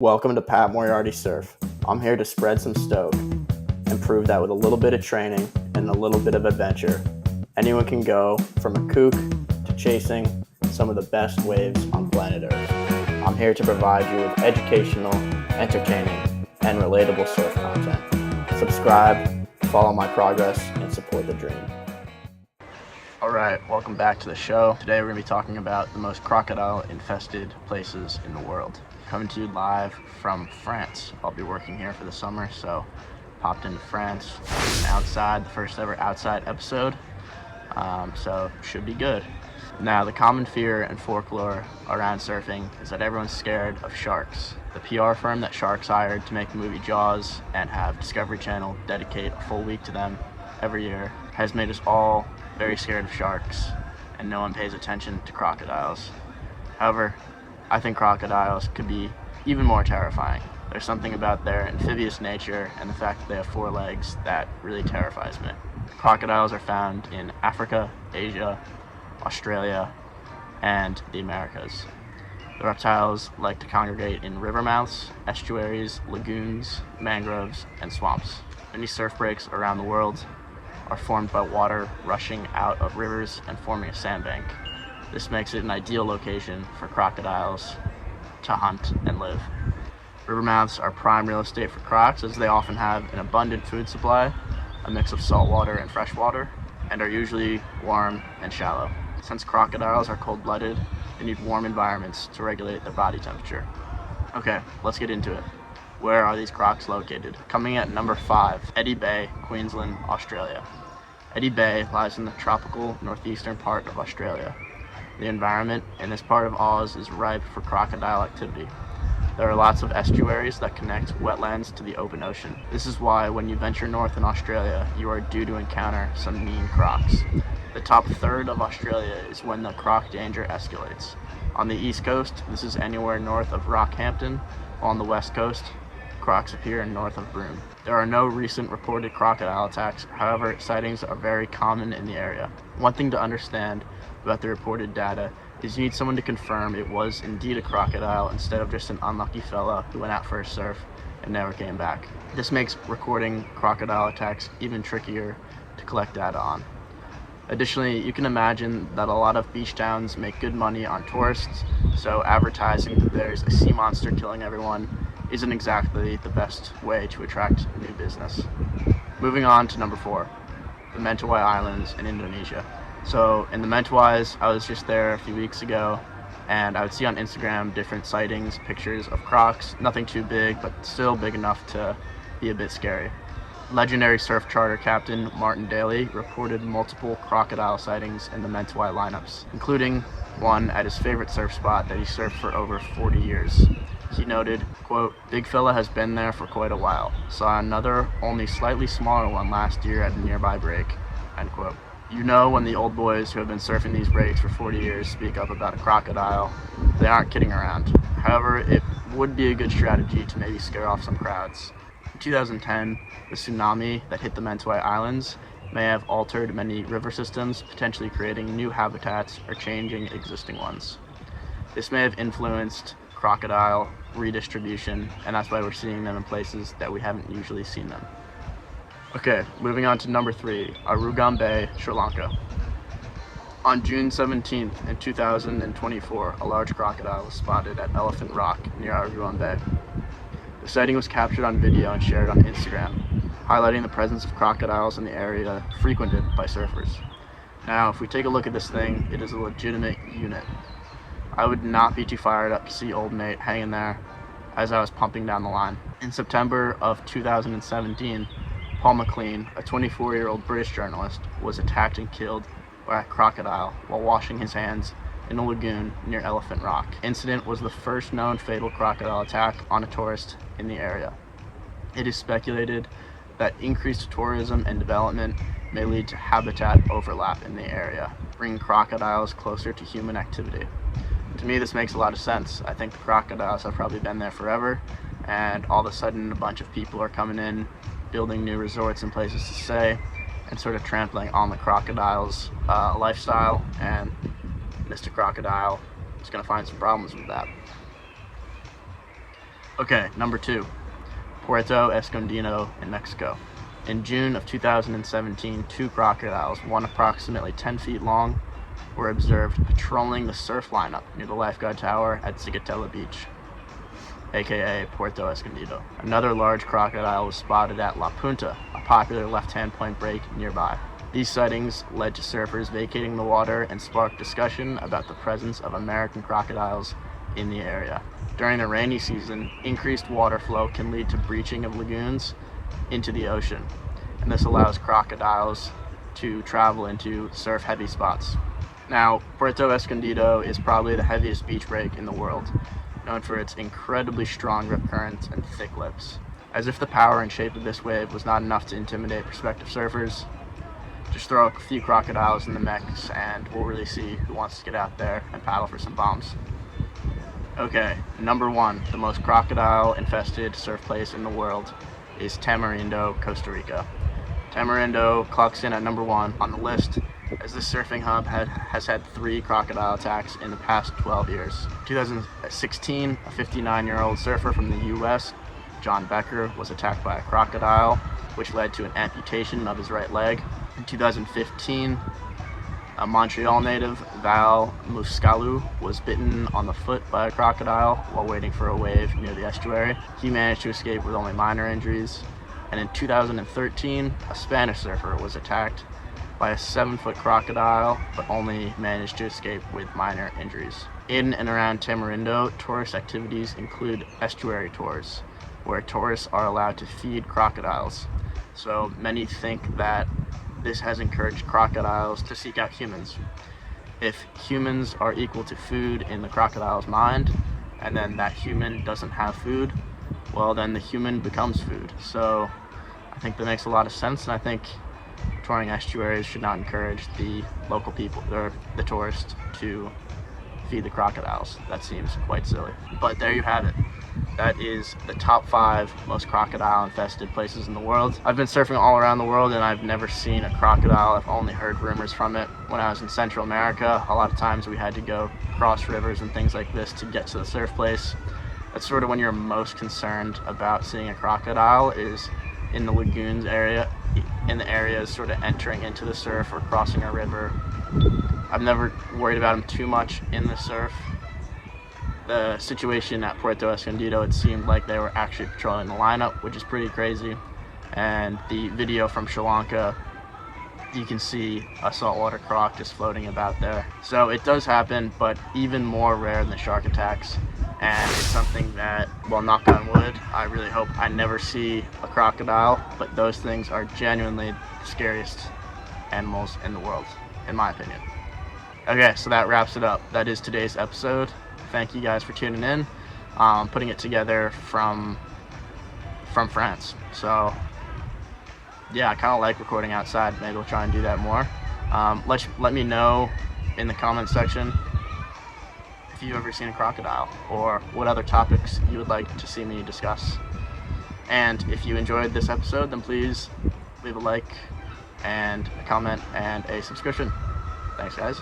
Welcome to Pat Moriarty Surf. I'm here to spread some stoke and prove that with a little bit of training and a little bit of adventure, anyone can go from a kook to chasing some of the best waves on planet Earth. I'm here to provide you with educational, entertaining, and relatable surf content. Subscribe, follow my progress, and support the dream. Alright, welcome back to the show. Today we're going to be talking about the most crocodile-infested places in the world. Coming to you live from France. I'll be working here for the summer, so popped into France outside, the first ever outside episode, so should be good. Now, the common fear and folklore around surfing is that everyone's scared of sharks. The PR firm that Sharks hired to make the movie Jaws and have Discovery Channel dedicate a full week to them every year has made us all very scared of sharks, and no one pays attention to crocodiles. However, I think crocodiles could be even more terrifying. There's something about their amphibious nature and the fact that they have 4 legs that really terrifies me. Crocodiles are found in Africa, Asia, Australia, and the Americas. The reptiles like to congregate in river mouths, estuaries, lagoons, mangroves, and swamps. Many surf breaks around the world are formed by water rushing out of rivers and forming a sandbank. This makes it an ideal location for crocodiles to hunt and live. River mouths are prime real estate for crocs, as they often have an abundant food supply, a mix of saltwater and freshwater, and are usually warm and shallow. Since crocodiles are cold-blooded, they need warm environments to regulate their body temperature. Okay, let's get into it. Where are these crocs located? Coming at number 5, Etty Bay, Queensland, Australia. Etty Bay lies in the tropical northeastern part of Australia. The environment in this part of Oz is ripe for crocodile activity. There are lots of estuaries that connect wetlands to the open ocean. This is why when you venture north in Australia, you are due to encounter some mean crocs. The top third of Australia is when the croc danger escalates. On the east coast, this is anywhere north of Rockhampton, while on the west coast, crocs appear north of Broome. There are no recent reported crocodile attacks, however, sightings are very common in the area. One thing to understand about the reported data is you need someone to confirm it was indeed a crocodile instead of just an unlucky fella who went out for a surf and never came back. This makes recording crocodile attacks even trickier to collect data on. Additionally, you can imagine that a lot of beach towns make good money on tourists, so advertising that there's a sea monster killing everyone isn't exactly the best way to attract new business. Moving on to number 4, the Mentawai Islands in Indonesia. So in the Mentawais, I was just there a few weeks ago, and I would see on Instagram different sightings, pictures of crocs, nothing too big, but still big enough to be a bit scary. Legendary surf charter captain Martin Daly reported multiple crocodile sightings in the Mentawai lineups, including one at his favorite surf spot that he surfed for over 40 years. He noted, quote, "Big fella has been there for quite a while. Saw another, only slightly smaller one last year at a nearby break," end quote. You know, when the old boys who have been surfing these breaks for 40 years speak up about a crocodile, they aren't kidding around. However, it would be a good strategy to maybe scare off some crowds. In 2010, the tsunami that hit the Mentawai Islands may have altered many river systems, potentially creating new habitats or changing existing ones. This may have influenced crocodile redistribution, and that's why we're seeing them in places that we haven't usually seen them. Okay, moving on to number 3, Arugam Bay, Sri Lanka. On June 17th in 2024, a large crocodile was spotted at Elephant Rock near Arugam Bay. The sighting was captured on video and shared on Instagram, highlighting the presence of crocodiles in the area frequented by surfers. Now, if we take a look at this thing, it is a legitimate unit. I would not be too fired up to see old mate hanging there as I was pumping down the line. In September of 2017, Paul McLean, a 24-year-old British journalist, was attacked and killed by a crocodile while washing his hands in a lagoon near Elephant Rock. The incident was the first known fatal crocodile attack on a tourist in the area. It is speculated that increased tourism and development may lead to habitat overlap in the area, bringing crocodiles closer to human activity. To me, this makes a lot of sense. I think the crocodiles have probably been there forever, and all of a sudden a bunch of people are coming in, building new resorts and places to stay, and sort of trampling on the crocodile's lifestyle, and Mr. Crocodile is going to find some problems with that. Okay, number 2, Puerto Escondido in Mexico. In June of 2017, 2 crocodiles, one approximately 10 feet long, were observed patrolling the surf lineup near the lifeguard tower at Zigatela Beach, aka Puerto Escondido. Another large crocodile was spotted at La Punta, a popular left-hand point break nearby. These sightings led to surfers vacating the water and sparked discussion about the presence of American crocodiles in the area. During the rainy season, increased water flow can lead to breaching of lagoons into the ocean, and this allows crocodiles to travel into surf-heavy spots. Now, Puerto Escondido is probably the heaviest beach break in the world, known for its incredibly strong rip currents and thick lips. As if the power and shape of this wave was not enough to intimidate prospective surfers, just throw a few crocodiles in the mix and we'll really see who wants to get out there and paddle for some bombs. Okay, number 1, the most crocodile-infested surf place in the world is Tamarindo, Costa Rica. Tamarindo clocks in at number 1 on the list, as this surfing hub has had 3 crocodile attacks in the past 12 years. In 2016, a 59-year-old surfer from the US, John Becker, was attacked by a crocodile, which led to an amputation of his right leg. In 2015, a Montreal native, Val Muscalu, was bitten on the foot by a crocodile while waiting for a wave near the estuary. He managed to escape with only minor injuries. And in 2013, a Spanish surfer was attacked by a 7-foot crocodile, but only managed to escape with minor injuries. In and around Tamarindo, tourist activities include estuary tours, where tourists are allowed to feed crocodiles. So many think that this has encouraged crocodiles to seek out humans. If humans are equal to food in the crocodile's mind, and then that human doesn't have food, well, then the human becomes food. So I think that makes a lot of sense, and I think touring estuaries should not encourage the local people, or the tourists, to feed the crocodiles. That seems quite silly. But there you have it. That is the top 5 most crocodile-infested places in the world. I've been surfing all around the world and I've never seen a crocodile. I've only heard rumors from it. When I was in Central America, a lot of times we had to go cross rivers and things like this to get to the surf place. That's sort of when you're most concerned about seeing a crocodile, is in the lagoons area, in the areas sort of entering into the surf or crossing a river. I've never worried about them too much in the surf. The situation at Puerto Escondido, it seemed like they were actually patrolling the lineup, which is pretty crazy. And the video from Sri Lanka, you can see a saltwater croc just floating about there. So it does happen, but even more rare than the shark attacks. And it's something that, well, knock on wood, I really hope I never see a crocodile, but those things are genuinely the scariest animals in the world, in my opinion. Okay, so that wraps it up. That is today's episode. Thank you guys for tuning in. Putting it together from France. So yeah, I kind of like recording outside. Maybe we'll try and do that more. Let me know in the comment section if you've ever seen a crocodile, or what other topics you would like to see me discuss. And if you enjoyed this episode, then please leave a like and a comment and a subscription. Thanks, guys.